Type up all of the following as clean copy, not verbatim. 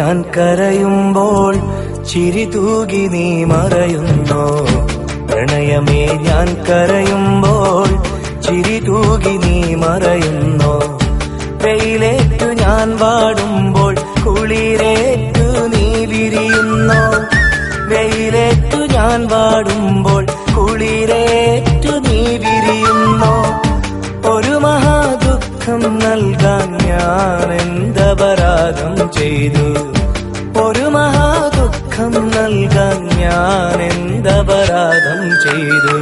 ഞാൻ കരയുമ്പോൾ ചിരി തൂകി നീ മറയുന്നോ പ്രണയമേ ഞാൻ കരയുമ്പോൾ ചിരി തൂകി നീ മറയുന്നോ വെയിലേറ്റു ഞാൻ വാടുമ്പോൾ കുളിരേറ്റു നീ വിരിയുന്നോ വെയിലേറ്റു ഞാൻ വാടുമ്പോൾ കുളിരേറ്റു നീ വിരിയുന്നോ ഒരു മഹാദുഃഖം നൽകാൻ ഞാൻ എന്തപരാധം ചെയ്തു ഒരു മഹാദുഃഖം നൽകാൻ ഞാൻ എന്തപരാധം ചെയ്തു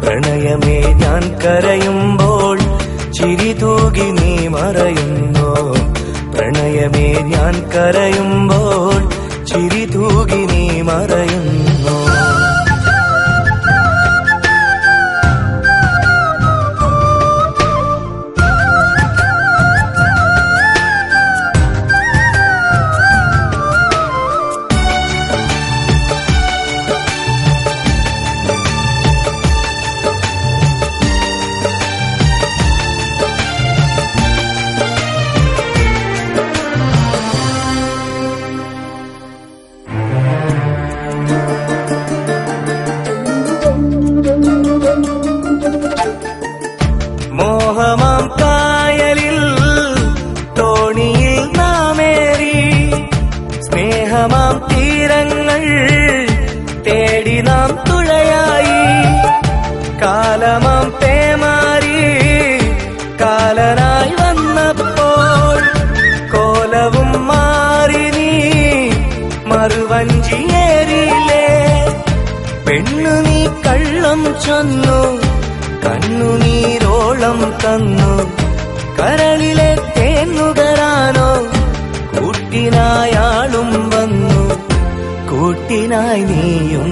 പ്രണയമേ ഞാൻ കരയുമ്പോൾ ചിരി തൂകി നീ മറയുന്നോ പ്രണയമേ ഞാൻ കരയുമ്പോൾ ചിരി തൂകി നീ മറയുന്നോ മോഹമാം കായലിൽ തോണിയിൽ നാമേറി സ്നേഹമാം തീരങ്ങൾ തേടി നാം തുഴയായി കാലമാം പേമാരി കാലനായി വന്നപ്പോൾ കോലവും മാറി നീ മറുവഞ്ചിയേറിയില്ലേ പെണ്ണു നീ കള്ളം ചൊന്നു കണ്ണുനീരോളം തന്നു കരളിലെ തേന്നുകരാനോ കൂട്ടിനായാളും വന്നു കൂട്ടിനായി നീയും